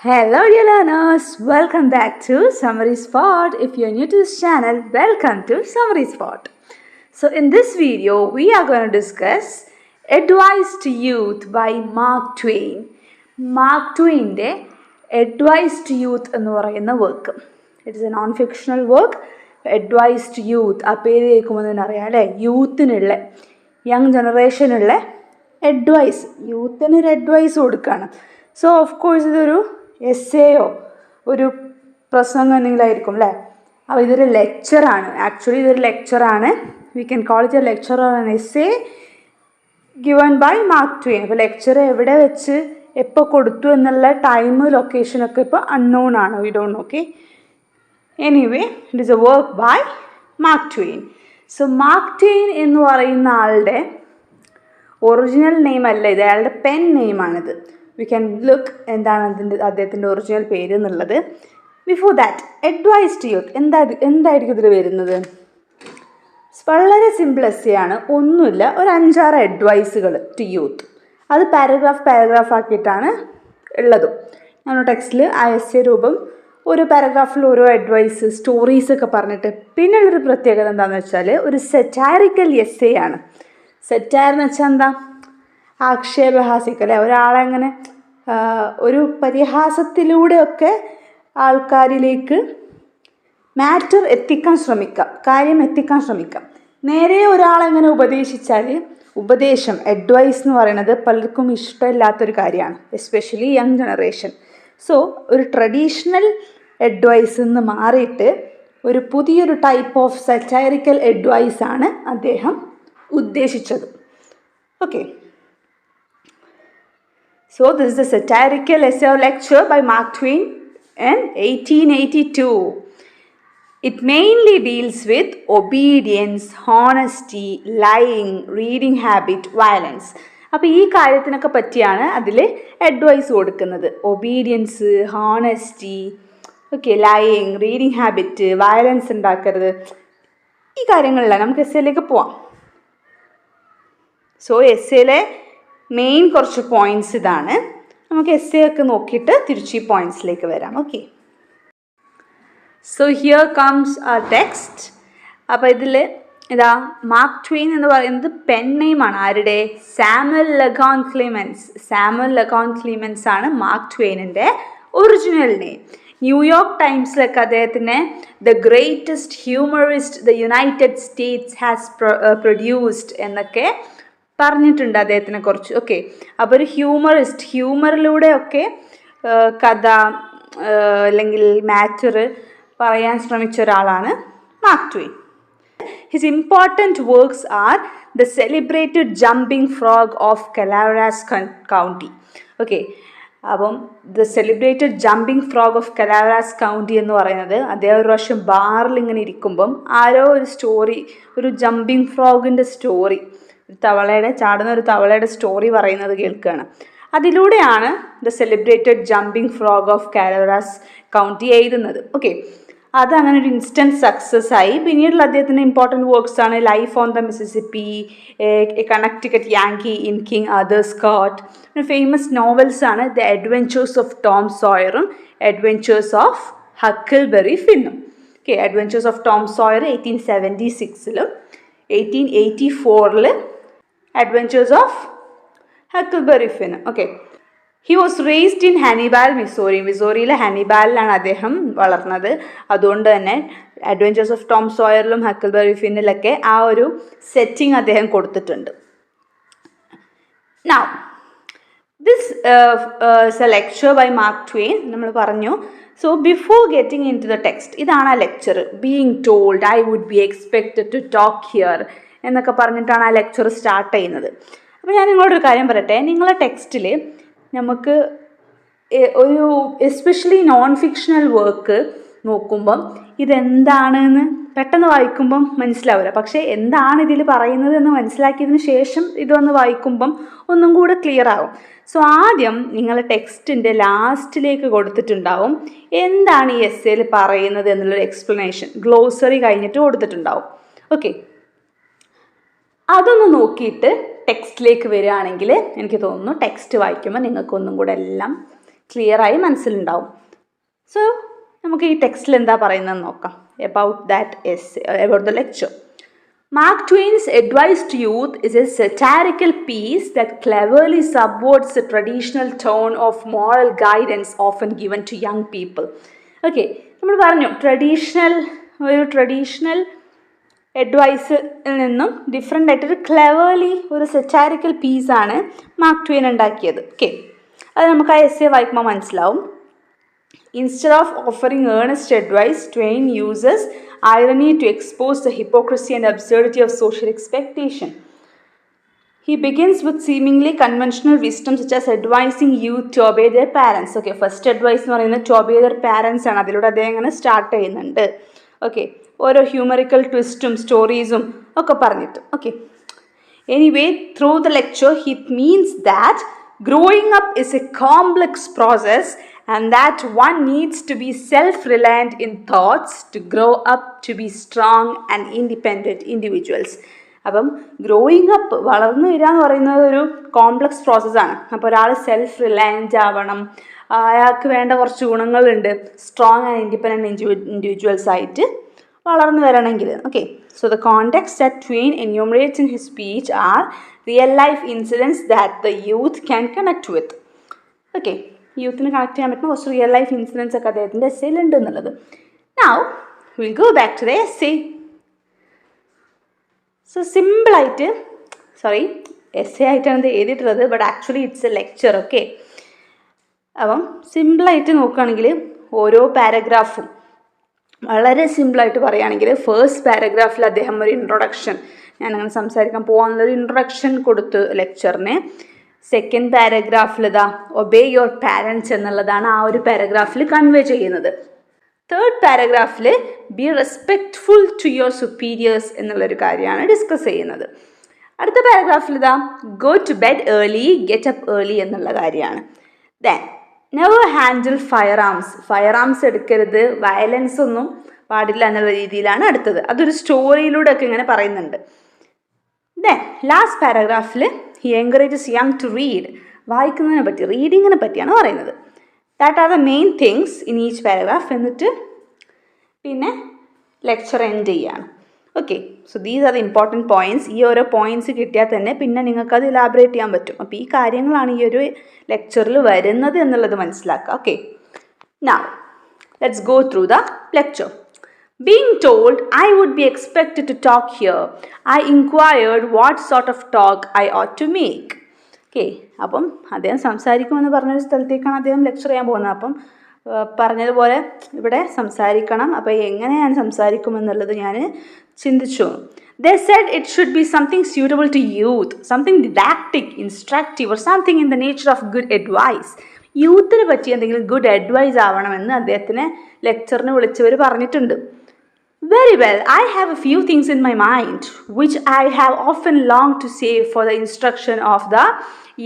Hello dear learners, welcome back to Summary Spot. If you are new to this channel, welcome to Summary Spot. So in this video, we are going to discuss Advice to Youth by Mark Twain. Mark Twain's Advice to Youth എന്ന് പറയുന്ന work. It is a non-fictional work. Advice to Youth. ആ പേര് കേൾക്കുമ്പോൾ തന്നെ അറിയാം അല്ലേ, യൂത്തിനുള്ള young ജനറേഷനുള്ള advice, യൂത്തിനൊരു advice കൊടുക്കുകയാണ്. So of course ഇതൊരു എസ്സേയോ ഒരു പ്രസംഗം എന്തെങ്കിലും ആയിരിക്കും അല്ലേ. അപ്പോൾ ഇതൊരു ലെക്ചറാണ്. ആക്ച്വലി ഇതൊരു ലെക്ചറാണ്. We can call it a lecture or an essay given by Mark Twain. അപ്പോൾ ലെക്ചർ എവിടെ വെച്ച് എപ്പോൾ കൊടുത്തു എന്നുള്ള ടൈം ലൊക്കേഷനൊക്കെ ഇപ്പോൾ അൺനോൺ ആണ്. We don't know. Okay, anyway it is a work by Mark Twain. So Mark Twain എന്ന് പറയുന്ന ആളുടെ ഒറിജിനൽ നെയിം അല്ല ഇത്, അയാളുടെ പെൻ നെയിമാണിത്. വി ക്യാൻ ലുക്ക് എന്താണ് അദ്ദേഹത്തിൻ്റെ ഒറിജിനൽ പേര് എന്നുള്ളത്. Before that, advice to youth എന്തായിരിക്കും ഇതിൽ വരുന്നത്? വളരെ സിമ്പിൾ എസ്സേയാണ്, ഒന്നുമില്ല, ഒരു 5-6 അഡ്വൈസുകൾ ടു യൂത്ത്. അത് പാരഗ്രാഫ് ആക്കിയിട്ടാണ് ഉള്ളതും. നമ്മുടെ ടെക്സ്റ്റിൽ ആ എസ്സേ രൂപം ഒരു പാരഗ്രാഫിൽ ഓരോ അഡ്വൈസ് സ്റ്റോറീസൊക്കെ പറഞ്ഞിട്ട്. പിന്നുള്ളൊരു പ്രത്യേകത എന്താണെന്ന് വെച്ചാൽ ഒരു സെറ്റാരിക്കൽ എസ്സേ ആണ്. സെറ്റാർ എന്ന് വെച്ചാൽ എന്താ? ആക്ഷേപഹാസ്യം അല്ലേ, ഒരാളെങ്ങനെ ഒരു പരിഹാസത്തിലൂടെയൊക്കെ ആൾക്കാരിലേക്ക് മാറ്റർ എത്തിക്കാൻ ശ്രമിക്കാം, കാര്യം എത്തിക്കാൻ ശ്രമിക്കാം. നേരെ ഒരാളെങ്ങനെ ഉപദേശിച്ചാൽ, ഉപദേശം അഡ്വൈസ് എന്ന് പറയുന്നത് പലർക്കും ഇഷ്ടമില്ലാത്തൊരു കാര്യമാണ്, എസ്പെഷ്യലി യങ് ജനറേഷൻ. സോ ഒരു ട്രഡീഷണൽ അഡ്വൈസ് നിന്ന് മാറിയിട്ട് ഒരു പുതിയൊരു ടൈപ്പ് ഓഫ് സറ്റൈറിക്കൽ അഡ്വൈസാണ് അദ്ദേഹം ഉദ്ദേശിച്ചത്. Okay, so this is a satirical essay or lecture by Mark Twain in 1882. It mainly deals with obedience, honesty, lying, reading habit, violence. അപ്പോൾ ഈ കാര്യത്തിനൊക്കെ പറ്റിയാണ് അതിൽ അഡ്വൈസ് കൊടുക്കുന്നത്. Obedience, honesty, okay, lying, reading habit, violence ഉണ്ടാക്കരുത്, ഈ കാര്യങ്ങളിലാണ്. നമുക്ക് എസ്സേയിലേക്ക് പോവാം. സോ എസ്സേയിലെ മെയിൻ കുറച്ച് പോയിൻറ്റ്സ് ഇതാണ്. നമുക്ക് എസ്സേ ഒക്കെ നോക്കിയിട്ട് തിരിച്ച് ഈ പോയിൻറ്റ്സിലേക്ക് വരാം. ഓക്കെ, സോ ഹിയർ കംസ് ആ ടെക്സ്റ്റ്. അപ്പോൾ ഇതിൽ ഇതാ മാർക്ക് ട്വെയിൻ എന്ന് പറയുന്നത് പെൻ നെയിമാണ്. ആരുടെ? Samuel Langhorne Clemens. Samuel Langhorne Clemens ആണ് മാർക്ക് ട്വെയിനിൻ്റെ ഒറിജിനൽ നെയിം. ന്യൂയോർക്ക് ടൈംസിലൊക്കെ അദ്ദേഹത്തിന് the greatest humorist the United States has produced എന്നൊക്കെ പറഞ്ഞിട്ടുണ്ട് അദ്ദേഹത്തിനെ കുറിച്ച്. ഓക്കെ, അപ്പോൾ ഒരു ഹ്യൂമറിസ്റ്റ്, ഹ്യൂമറിലൂടെയൊക്കെ കഥ അല്ലെങ്കിൽ മാറ്റർ പറയാൻ ശ്രമിച്ച ഒരാളാണ് Mark Twain. His important works are the celebrated jumping frog of Calaveras County. Okay, അപ്പം the celebrated jumping frog of Calaveras County എന്ന് പറയുന്നത്, അദ്ദേഹം ഒരു പ്രാവശ്യം ബാറിൽ ഇങ്ങനെ ഇരിക്കുമ്പം ആരോ ഒരു സ്റ്റോറി, ഒരു ജമ്പിങ് ഫ്രോഗിൻ്റെ സ്റ്റോറി, ചാടുന്ന ഒരു തവളയുടെ സ്റ്റോറി പറയുന്നത് കേൾക്കുകയാണ്. അതിലൂടെയാണ് the celebrated jumping frog of Calaveras County എഴുതുന്നത്. ഓക്കെ, അത് അങ്ങനെ ഒരു ഇൻസ്റ്റൻറ്റ് സക്സസ് ആയി. പിന്നീടുള്ള അദ്ദേഹത്തിൻ്റെ ഇമ്പോർട്ടൻറ്റ് വർക്ക്സ് ആണ് Life on the Mississippi, Connecticut Yankee in King Arthur Scott. Famous novels ആണ് ദ അഡ്വെഞ്ചേഴ്സ് ഓഫ് ടോം സോയറും അഡ്വെഞ്ചേഴ്സ് ഓഫ് ഹക്കിൾബെറി ഫിന്നും. Okay, adventures of Tom Sawyer 1876 1884 adventures of Huckleberry Finn. Okay, he was raised in Hannibal, Missouri. മിസോറിയിലെ ഹനിബാലിലാണ് അദ്ദേഹം വളർന്നത്. അതുകൊണ്ട് തന്നെ adventures of Tom സോയറിലും ഹക്കിൾബെറി ഫിന്നിലൊക്കെ ആ ഒരു സെറ്റിംഗ് അദ്ദേഹം കൊടുത്തിട്ടുണ്ട്. Now this is a lecture by Mark Twain നമ്മൾ പറഞ്ഞു. So before getting into the text, ഇതാണ് ആ lecture. Being told I would be expected to talk here എന്നൊക്കെ പറഞ്ഞിട്ടാണ് ആ ലെക്ചർ സ്റ്റാർട്ട് ചെയ്യുന്നത്. അപ്പോൾ ഞാൻ നിങ്ങളോടൊരു കാര്യം പറയട്ടെ. നിങ്ങളെ ടെക്സ്റ്റിൽ നമുക്ക് ഒരു എസ്പെഷ്യലി നോൺ ഫിക്ഷണൽ വർക്ക് നോക്കുമ്പം ഇതെന്താണെന്ന് പെട്ടെന്ന് വായിക്കുമ്പം മനസ്സിലാവില്ല. പക്ഷേ എന്താണ് ഇതിൽ പറയുന്നത് എന്ന് മനസ്സിലാക്കിയതിന് ശേഷം ഇതൊന്ന് വായിക്കുമ്പം ഒന്നും കൂടെ ക്ലിയർ ആകും. സോ ആദ്യം നിങ്ങൾ ടെക്സ്റ്റിൻ്റെ ലാസ്റ്റിലേക്ക് കൊടുത്തിട്ടുണ്ടാവും എന്താണ് ഈ എസ്സേയിൽ പറയുന്നത് എന്നുള്ളൊരു എക്സ്പ്ലനേഷൻ, ഗ്ലോസറി കഴിഞ്ഞിട്ട് കൊടുത്തിട്ടുണ്ടാവും. ഓക്കെ, അതൊന്ന് നോക്കിയിട്ട് ടെക്സ്റ്റിലേക്ക് വരികയാണെങ്കിൽ എനിക്ക് തോന്നുന്നു ടെക്സ്റ്റ് വായിക്കുമ്പോൾ നിങ്ങൾക്കൊന്നും കൂടെ എല്ലാം ക്ലിയറായി മനസ്സിലുണ്ടാവും. സോ നമുക്ക് ഈ ടെക്സ്റ്റിൽ എന്താ പറയുന്നതെന്ന് നോക്കാം about the lecture. Mark Twain's advice to youth is a satirical piece that cleverly subverts the traditional tone of moral guidance often given to young people. Okay, നമ്മൾ പറഞ്ഞു ട്രഡീഷണൽ അഡ്വൈസിൽ നിന്നും ഡിഫറെൻ്റ് ആയിട്ടൊരു ക്ലെവർലി ഒരു സെറ്റാരിക്കൽ പീസാണ് മാർക്ക് ട്വെയിൻ ഉണ്ടാക്കിയത്. Okay, അത് നമുക്ക് ആ എസ്സേ വായിക്കുമ്പോൾ മനസ്സിലാവും. Instead of offering earnest advice, Twain uses irony to expose the hypocrisy and absurdity of social expectation. He begins with seemingly conventional wisdom such as advising youth to obey their parents. Okay, first advice എന്ന് പറയുന്നത് to obey their parents ആണ്. അതിലൂടെ അദ്ദേഹം ഇങ്ങനെ start ചെയ്യുന്നുണ്ട്. Okay, ഓരോ ഹ്യൂമറിക്കൽ ട്വിസ്റ്റും സ്റ്റോറീസും ഒക്കെ പറഞ്ഞിട്ട്. Okay, anyway through the lecture he means that growing up is a complex process and that one needs to be self-reliant in thoughts to grow up to be strong and independent individuals. അപ്പം growing up, വളർന്നു വരിക എന്ന് പറയുന്നത് ഒരു complex പ്രോസസ്സാണ്. അപ്പോൾ ഒരാൾ self reliant ആവണം, അയാൾക്ക് വേണ്ട കുറച്ച് ഗുണങ്ങളുണ്ട് സ്ട്രോങ് ആൻഡ് ഇൻഡിപെൻഡൻറ്റ് ഇൻഡിവിജ്വൽസ് ആയിട്ട് വളർന്നു വരണമെങ്കിൽ. Okay, so the context that Twain enumerates in his speech are real life incidents that the youth can connect with. Okay, യൂത്തിന് കണക്ട് ചെയ്യാൻ പറ്റുന്ന കുറച്ച് റിയൽ ലൈഫ് ഇൻസിഡൻസ് ഒക്കെ അദ്ദേഹത്തിൻ്റെ എസ്സേയിലുണ്ട് എന്നുള്ളത്. Now will go back to the essay. So സിമ്പിളായിട്ട്, essay ആയിട്ടാണ് ഇത് എഴുതിയിട്ടുള്ളത്, but actually it's a lecture. Okay, അപ്പം സിമ്പിളായിട്ട് നോക്കുകയാണെങ്കിൽ ഓരോ പാരഗ്രാഫും വളരെ സിമ്പിളായിട്ട് പറയുകയാണെങ്കിൽ ഫസ്റ്റ് പാരഗ്രാഫിൽ അദ്ദേഹം ഒരു ഇൻട്രൊഡക്ഷൻ, ഞാനങ്ങനെ സംസാരിക്കാൻ പോകാനുള്ളൊരു ഇൻട്രൊഡക്ഷൻ കൊടുത്തു ലെക്ചറിന്. സെക്കൻഡ് പാരഗ്രാഫിൽ ഒബേ യുവർ പാരൻസ് എന്നുള്ളതാണ് ആ ഒരു പാരഗ്രാഫിൽ കൺവേ ചെയ്യുന്നത്. തേർഡ് പാരഗ്രാഫിൽ be respectful to your superiors എന്നുള്ളൊരു കാര്യമാണ് ഡിസ്കസ് ചെയ്യുന്നത്. അടുത്ത പാരഗ്രാഫിൽ go to bed early get up early എന്നുള്ള കാര്യമാണ്. Then never handle firearms എടുക്കരുത്, വയലൻസ് ഒന്നും പാടില്ല എന്നുള്ള രീതിയിലാണ് അടുത്തത്. അതൊരു സ്റ്റോറിയിലൂടെ ഒക്കെ ഇങ്ങനെ പറയുന്നുണ്ട്. ദെൻ ലാസ്റ്റ് പാരഗ്രാഫിൽ he encourages young to read, വായിക്കുന്നതിനെ പറ്റി, റീഡിങ്ങിനെ പറ്റിയാണ് പറയുന്നത്. That are the main things in each paragraph. എന്നിട്ട് പിന്നെ ലെക്ചർ എൻഡ് ചെയ്യാണ്. Okay, so these are the important points. ഈ ഓരോ പോയിൻറ്റ്സ് കിട്ടിയാൽ തന്നെ പിന്നെ നിങ്ങൾക്കത് ഇലാബറേറ്റ് ചെയ്യാൻ പറ്റും. അപ്പോൾ ഈ കാര്യങ്ങളാണ് ഈ ഒരു ലെക്ചറിൽ വരുന്നത് എന്നുള്ളത് മനസ്സിലാക്കുക. Okay, now let's go through the lecture. Being told I would be expected to talk here, I inquired what sort of talk I ought to make. Okay, അപ്പം അദ്ദേഹം സംസാരിക്കുമെന്ന് പറഞ്ഞൊരു സ്ഥലത്തേക്കാണ് അദ്ദേഹം ലെക്ചർ ചെയ്യാൻ പോകുന്നത്. അപ്പം പറഞ്ഞതുപോലെ ഇവിടെ സംസാരിക്കണം, അപ്പോൾ എങ്ങനെ ഞാൻ സംസാരിക്കുമെന്നുള്ളത് ഞാൻ ചിന്തിച്ചു. They said it should be something suitable to youth, something didactic, instructive, or something in the nature of good advice. യൂത്തിന് പറ്റിയ എന്തെങ്കിലും ഗുഡ് അഡ്വൈസ് ആവണമെന്ന് അദ്ദേഹത്തിന് ലെക്ചറിന് വിളിച്ചവർ പറഞ്ഞിട്ടുണ്ട്. Very well, I have a few things in my mind which I have often longed to say for the instruction of the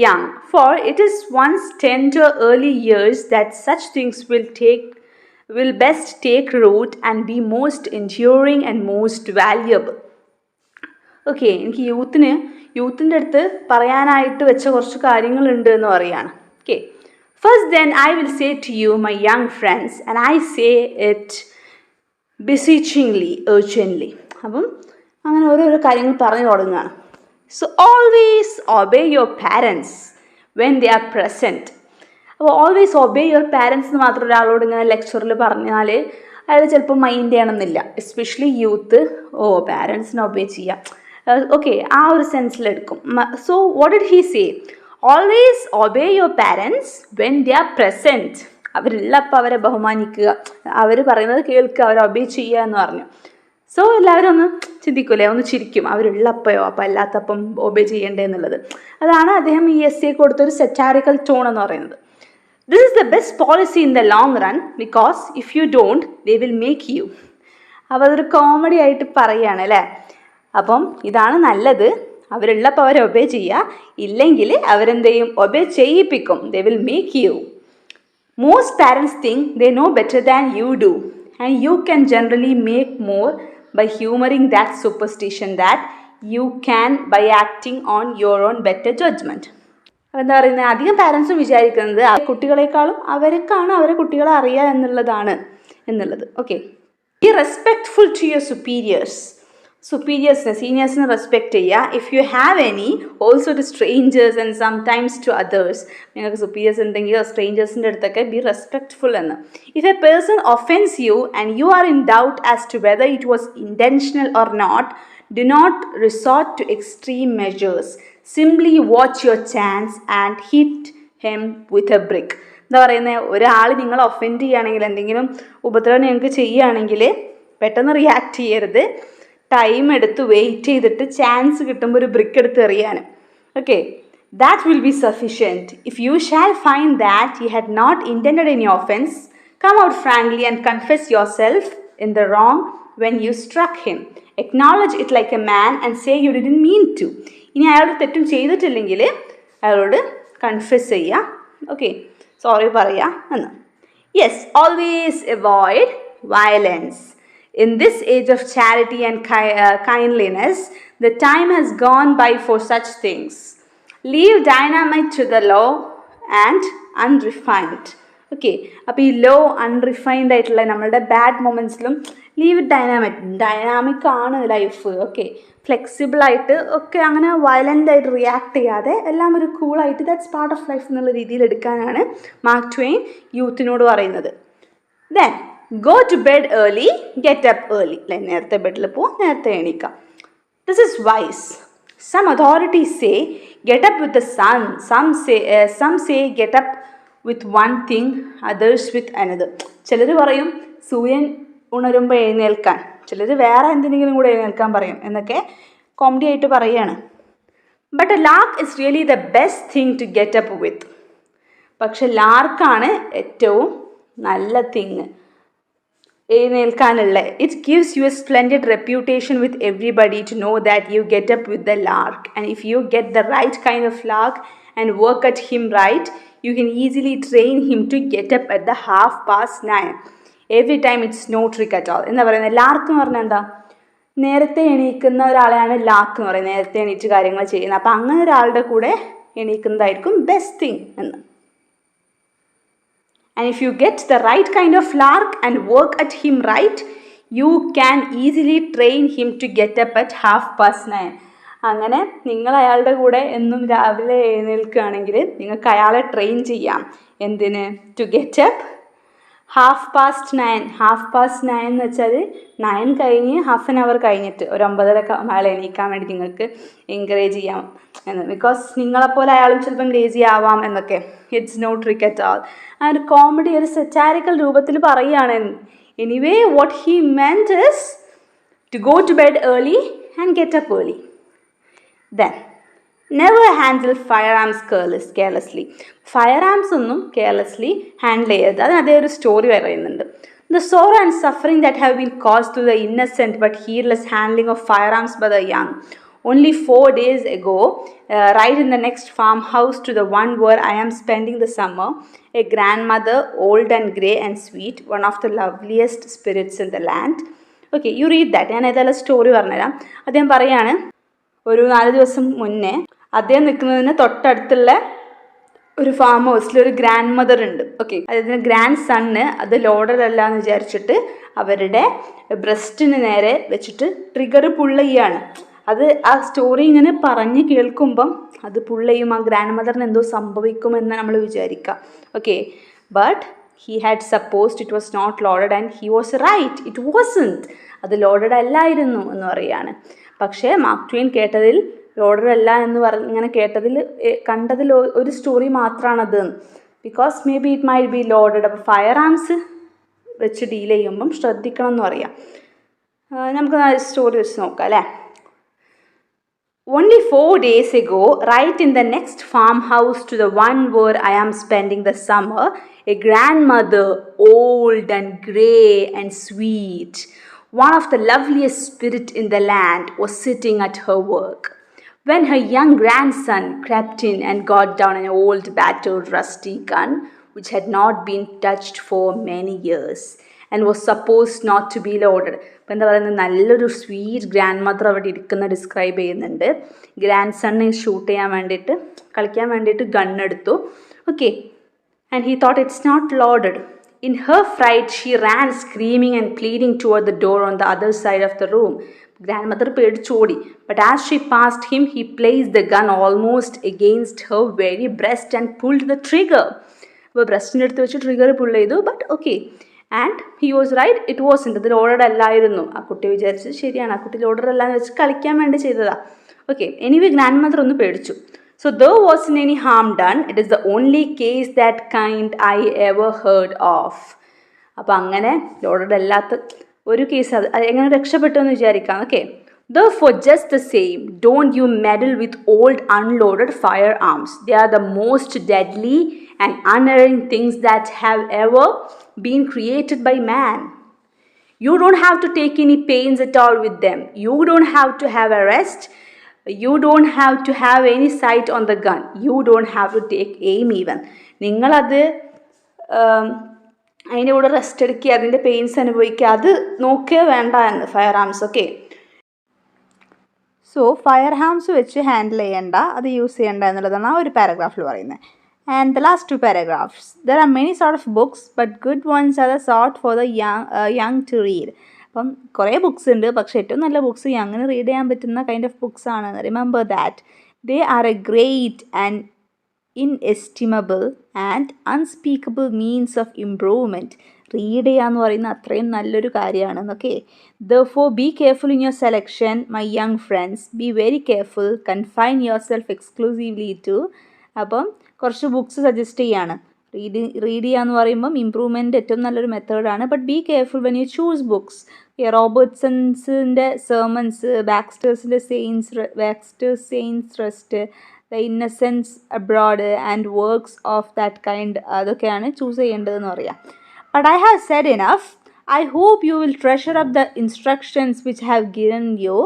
young, for it is one's tender early years that such things will best take root and be most enduring and most valuable. Okay, എനിക്ക് യൂത്തിൻ്റെ അടുത്ത് പറയാനായിട്ട് വെച്ച കുറച്ച് കാര്യങ്ങളുണ്ട് എന്ന് പറയാണ്. Okay, first then I will say to you my young friends, and I say it beseechingly, urgently. അപ്പം അങ്ങനെ ഓരോരോ കാര്യങ്ങൾ പറഞ്ഞു തുടങ്ങുകയാണ്. So always obey your parents when they are present. അപ്പോൾ ഓൾവേസ് ഒബേ യുവർ പാരൻസ് എന്ന് മാത്രം ഒരാളോട് ഇങ്ങനെ ലെക്ചറിൽ പറഞ്ഞാൽ അയാൾ ചിലപ്പോൾ മൈൻഡ് ചെയ്യണമെന്നില്ല. എസ്പെഷ്യലി യൂത്ത്, പാരൻസിനെ ഒബേ ചെയ്യാം, ഓക്കെ, ആ ഒരു സെൻസിലെടുക്കും. So what did he say? Always obey your parents when they are present. അവരുള്ളപ്പോൾ അവരെ ബഹുമാനിക്കുക, അവർ പറയുന്നത് കേൾക്കുക, അവരെ ഒബേ ചെയ്യുക എന്ന് പറഞ്ഞു. സോ എല്ലാവരും ഒന്ന് ചിന്തിക്കൂലേ, ഒന്ന് ചിരിക്കും, അവരുള്ളപ്പോഴോ, അപ്പോൾ അല്ലാത്തപ്പം ഒബേ ചെയ്യേണ്ടേ എന്നുള്ളത്. അതാണ് അദ്ദേഹം ഈ എസ്സേ കൊടുത്തൊരു സെറ്റാരിക്കൽ ടോൺ എന്ന് പറയുന്നത്. This is the best policy in the long run because if you don't they will make U. അപ്പോൾ അതൊരു കോമഡി ആയിട്ട് പറയുകയാണ് അല്ലേ. അപ്പം ഇതാണ് നല്ലത്, അവരുള്ളപ്പോൾ അവരെ ഒബേ ചെയ്യുക, ഇല്ലെങ്കിൽ അവരെന്ത് ചെയ്യും, ഒബേ ചെയ്യിപ്പിക്കും. They will make you. Most parents think they know better than you do, and you can generally make more by humoring that superstition that you can by acting on your own better judgment. എന്താ പറയുന്നത്, അധികം പാരൻസും വിചാരിക്കുന്നത് കുട്ടികളെക്കാളും അവർക്കാണ് അവരെ കുട്ടികളെ അറിയുക എന്നുള്ളത്. Okay, be respectful to your superiors seniors respect ചെയ്യുക. If you have any also to strangers and sometimes to others. നിങ്ങൾക്ക് superiors ഉണ്ടെങ്കിൽ സ്ട്രേഞ്ചേഴ്സിൻ്റെ അടുത്തൊക്കെ ബി റെസ്പെക്ട്ഫുൾ എന്ന്. If a person offends you and you are in doubt as to whether it was intentional or not, do not resort to extreme measures. Simply watch your chance and hit him with a brick. എന്താ പറയുന്നത്, ഒരാൾ നിങ്ങളെ ഒഫെൻഡ് ചെയ്യുകയാണെങ്കിൽ, എന്തെങ്കിലും ഉപദ്രവം നിങ്ങൾക്ക് ചെയ്യുകയാണെങ്കിൽ പെട്ടെന്ന് റിയാക്ട് ചെയ്യരുത്. ടൈം എടുത്ത് വെയിറ്റ് ചെയ്തിട്ട് ചാൻസ് കിട്ടുമ്പോൾ ഒരു ബ്രിക്ക് എടുത്ത് എറിയാൻ. Okay, that will be sufficient. If you shall find that you had not intended any offence, come out frankly and confess yourself in the wrong when you struck him. Acknowledge it like a man and say you didn't mean to. ഇനി അയാൾ തെറ്റും ചെയ്തിട്ടില്ലെങ്കിൽ അയാളോട് confess ചെയ്യുക. Okay, sorry പറയുക എന്ന്. Yes, always avoid violence. In this age of charity and kindliness, the time has gone by for such things. Leave dynamite to the low and unrefined. Okay, അപ്പോൾ ഈ ലോ അൺറിഫൈൻഡ് ആയിട്ടുള്ള നമ്മളുടെ bad മൊമെൻറ്റ്സിലും leave dynamic ആണ് life. Okay, ഫ്ലെക്സിബിളായിട്ട് ഒക്കെ അങ്ങനെ violent ആയിട്ട് react ചെയ്യാതെ എല്ലാം ഒരു കൂളായിട്ട് ദാറ്റ്സ് പാർട്ട് ഓഫ് ലൈഫ് എന്നുള്ള രീതിയിൽ എടുക്കാനാണ് മാർക്ക് ട്വെയിൻ യൂത്തിനോട് പറയുന്നത്. Then go to bed early, get up early. നേരത്തെ ബെഡിൽ പോവും, നേരത്തെ എണീക്കാം. This is wise. Some authorities say get up with the sun. Some say get up with one thing, others with another. ചിലർ പറയും സൂര്യൻ ഉണരുമ്പോൾ എഴുന്നേൽക്കാൻ, ചിലർ വേറെ എന്തിനെങ്കിലും കൂടെ എഴുന്നേൽക്കാൻ പറയും എന്നൊക്കെ കോമഡി ആയിട്ട് പറയുകയാണ്. But a lark is really the best thing to get up with. പക്ഷെ ലാർക്കാണ് ഏറ്റവും നല്ല തിങ് എഴുന്നേൽക്കാനുള്ള. It gives you a splendid reputation with everybody to know that you get up with the lark. And if you get the right kind of lark and work at him right, you can easily train him to get up at the 9:30 every time. It's no trick at all. എന്താ പറയുന്നത്, Lark എന്ന് പറഞ്ഞാൽ എന്താ, നേരത്തെ എണീക്കുന്ന ഒരാളെയാണ് Lark എന്ന് പറയുന്നത്, നേരത്തെ എണീറ്റ് കാര്യങ്ങൾ ചെയ്യുന്നത്. അപ്പം അങ്ങനെ ഒരാളുടെ കൂടെ എണീക്കുന്നതായിരിക്കും ബെസ്റ്റ് തിങ് എന്ന്. And if you get the right kind of lark and work at him right, you can easily train him to get up at 9:30. അങ്ങനെ നിങ്ങൾ അയാളുടെ കൂടെ എന്നും രാവിലെ എഴുന്നേൽക്കുകയാണെങ്കിൽ നിങ്ങൾക്ക് അയാളെ ട്രെയിൻ ചെയ്യാം. എന്തിന്? To get up 9:30. 9:30 എന്ന് വെച്ചാൽ 9 കഴിഞ്ഞ് ഹാഫ് ആൻ അവർ കഴിഞ്ഞിട്ട് ഒരു 9:30 അയാൾ എണീക്കാൻ വേണ്ടി നിങ്ങൾക്ക് എൻകറേജ് ചെയ്യാം എന്ന്. ബിക്കോസ് നിങ്ങളെപ്പോലെ അയാളും ചിലപ്പം ലേസി ആവാം എന്നൊക്കെ. It's no trick at all. ഒരു കോമഡി, ഒരു സെറ്റാരിക്കൽ രൂപത്തിൽ പറയുകയാണ്. Anyway what he meant is to go to bed early and get up early. Then never handle firearms carelessly. Firearms ഒന്നും കെയർലെസ്ലി ഹാൻഡിൽ ചെയ്യരുത്. അതിന് അതേ ഒരു story പറയുന്നുണ്ട്. The sorrow and suffering that have been caused to the innocent but heedless handling of firearms by the young. Only 4 days ago, right in the next farmhouse to the one where I am spending the summer, a grandmother, old and grey and sweet, one of the loveliest spirits in the land. Okay, you read that. ഞാൻ ഏതായാലും story പറഞ്ഞുതരാം. അദ്ദേഹം പറയാണ്, ഒരു 4 ദിവസം മുന്നേ അദ്ദേഹം നിൽക്കുന്നതിന് തൊട്ടടുത്തുള്ള ഒരു ഫാം ഹൗസിൽ ഒരു ഗ്രാൻഡ് മദർ ഉണ്ട്. ഓക്കെ, അതിന് ഗ്രാൻഡ് സണ്ണ് അത് ലോഡഡ് അല്ല എന്ന് വിചാരിച്ചിട്ട് അവരുടെ ബ്രസ്റ്റിന് നേരെ വെച്ചിട്ട് ട്രിഗർ പുള്ളയാണ്. അത് ആ സ്റ്റോറി ഇങ്ങനെ പറഞ്ഞ് കേൾക്കുമ്പം അത് പുള്ളയും ആ ഗ്രാൻഡ് മദറിന് എന്തോ സംഭവിക്കുമെന്ന് നമ്മൾ വിചാരിക്കാം. Okay, but he had supposed it was not loaded and he was right. It wasn't, അത് ലോഡഡ് അല്ലായിരുന്നു എന്ന് പറയുകയാണ്. പക്ഷേ മാർക്ക് ട്വെയിൻ കേട്ടതിൽ ലോഡഡ് അല്ല എന്ന് ഇങ്ങനെ കണ്ടതിൽ ഒരു സ്റ്റോറി മാത്രമാണത്. Because may be it might be loaded. അപ്പോൾ ഫയർ ആംസ് വെച്ച് ഡീൽ ചെയ്യുമ്പം ശ്രദ്ധിക്കണം എന്ന് പറയാം. നമുക്ക് സ്റ്റോറി വെച്ച് നോക്കാം അല്ലേ. Only 4 days ago, right in the next farmhouse to the one where I am spending the summer, a grandmother, old and grey and sweet, one of the loveliest spirits in the land, was sitting at her work, when her young grandson crept in and got down an old battered rusty gun which had not been touched for many years, and was supposed not to be loaded. അപ്പോൾ എന്താ പറയുന്നത്, നല്ലൊരു sweet grand mother അവിടെ ഇരിക്കുന്ന describe ചെയ്യുന്നുണ്ട്. Grand സണ്ണിനെ shoot ചെയ്യാൻ വേണ്ടിയിട്ട്, കളിക്കാൻ വേണ്ടിയിട്ട് ഗണ്ണെടുത്തു. Okay, and he thought it's not loaded. In her fright, she ran screaming and pleading toward the door on the other side of the room. Grandmother പേടിച്ചോടി. But as she passed him, he placed the gun almost against her very breast and pulled the trigger. അപ്പോൾ ബ്രസ്റ്റിൻ്റെ അടുത്ത് വെച്ച് trigger pull ചെയ്തു. But okay, and he was right, it was ഇത് loaded അല്ലായിരുന്നു. ആ കുട്ടി വിചാരിച്ചത് ശരിയാണ്, ആ കുട്ടി ലോഡഡ് അല്ലാന്ന് വെച്ച് കളിക്കാൻ വേണ്ടി ചെയ്തതാണ്. ഓക്കെ, എനിവേ ഗ്രാൻഡ് മദർ ഒന്ന് പേടിച്ചു. So there wasn't any harm done. It is the only case that kind I ever heard of. അപ്പോൾ അങ്ങനെ ലോഡഡ് അല്ലാത്ത ഒരു കേസ് അത് എങ്ങനെ രക്ഷപ്പെട്ടു എന്ന് വിചാരിക്കാം. Okay, therefore just the same, don't you meddle with old unloaded firearms. They are the most deadly and unerring things that have ever been created by man. You don't have to take any pains at all with them. You don't have to have a rest. You don't have to have any sight on the gun. You don't have to take aim even. നിങ്ങളത് അതിൻ്റെ കൂടെ rest എടുക്കുക, അതിൻ്റെ pains അനുഭവിക്കുക, അത് നോക്കുക വേണ്ട എന്ന് fire arms. Okay, so fire arms വെച്ച് ഹാൻഡിൽ ചെയ്യേണ്ട, അത് യൂസ് ചെയ്യേണ്ട എന്നുള്ളതാണ് ആ ഒരു പാരഗ്രാഫിൽ പറയുന്നത്. And the last two paragraphs, there are many sort of books, but good ones are the sort for the young to read. അപ്പം കുറേ ബുക്സ് ഉണ്ട്, പക്ഷേ ഏറ്റവും നല്ല ബുക്സ് യങ്ങിന് റീഡ് ചെയ്യാൻ പറ്റുന്ന കൈൻഡ് ഓഫ് ബുക്സ് ആണ്. Remember that they are a great and inestimable and unspeakable means of improvement. Read ചെയ്യുക എന്ന് പറയുന്നത് അത്രയും നല്ലൊരു കാര്യമാണ്. Okay, therefore be careful in your selection, my young friends. Be very careful. Confine yourself exclusively to. അപ്പം കുറച്ച് books suggest ചെയ്യാണ്. Read ചെയ്യുക എന്ന് പറയുമ്പം ഇമ്പ്രൂവ്മെൻറ്റ് ഏറ്റവും നല്ലൊരു മെത്തേഡാണ്. But be careful when you choose books. റോബർട്ട്സൺസിൻ്റെ sermons, Baxter's Saints' rest, the innocents abroad and works of that kind, അതൊക്കെയാണ് ചൂസ് ചെയ്യേണ്ടതെന്ന് പറയാം. But I have said enough. I hope you will treasure up the instructions which I have given you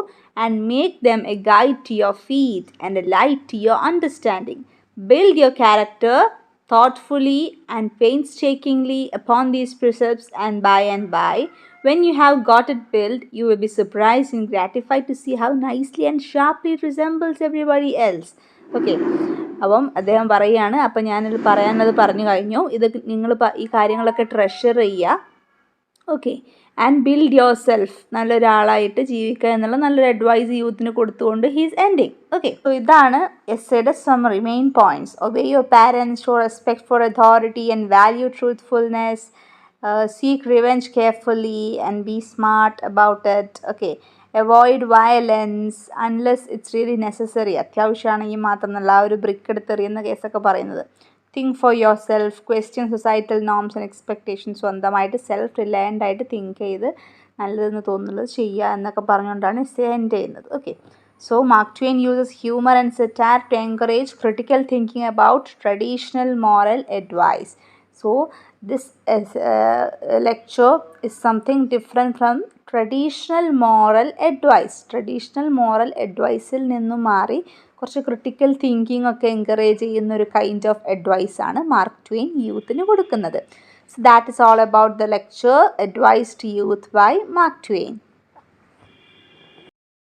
and make them a guide to your feet and a light to your understanding. Build your character thoughtfully and painstakingly upon these precepts, and by, when you have got it built, you will be surprised and gratified to see how nicely and sharply it resembles everybody else. Okay, അപ്പം അദ്ദേഹം പറയുകയാണ്, അപ്പം ഞാനിത് പറയാനത് പറഞ്ഞു കഴിഞ്ഞു. ഇത് നിങ്ങൾ ഈ കാര്യങ്ങളൊക്കെ ട്രഷർ ചെയ്യുക. Okay, and build yourself, നല്ലൊരാളായിട്ട് ജീവിക്കുക എന്നുള്ള നല്ലൊരു അഡ്വൈസ് യൂത്തിന് കൊടുത്തുകൊണ്ട് ഹീസ് എൻഡിങ്. ഓക്കെ, സോ ഇതാണ് എസ്സേയുടെ summary, main points. Obey your parents, show respect for authority and value truthfulness, seek revenge carefully and be smart about it. Okay, avoid violence unless it's really necessary. അത്യാവശ്യമാണെങ്കിൽ മാത്രം നല്ല ആ ഒരു brick എടുത്തെറിയുന്ന കേസൊക്കെ പറയുന്നത്. Think for your self, question societal norms and expectations. സ്വന്തമായിട്ട് self reliant ആയിട്ട് think ചെയ്ത് നല്ലതെന്ന് തോന്നുന്നത് ചെയ്യുക എന്നൊക്കെ പറഞ്ഞുകൊണ്ടാണ് എസ്സേ എൻഡ് ചെയ്യുന്നത്. Okay, so Mark Twain uses humor and satire to encourage critical thinking about traditional moral advice. So this lecture is something different from traditional moral advice. Traditional moral അഡ്വൈസിൽ നിന്നും മാറി കുറച്ച് ക്രിട്ടിക്കൽ തിങ്കിങ് ഒക്കെ encourage ചെയ്യുന്ന ഒരു kind of അഡ്വൈസാണ് Mark Twain യൂത്തിന് കൊടുക്കുന്നത്. So that is all about the lecture, Advice to Youth by Mark Twain.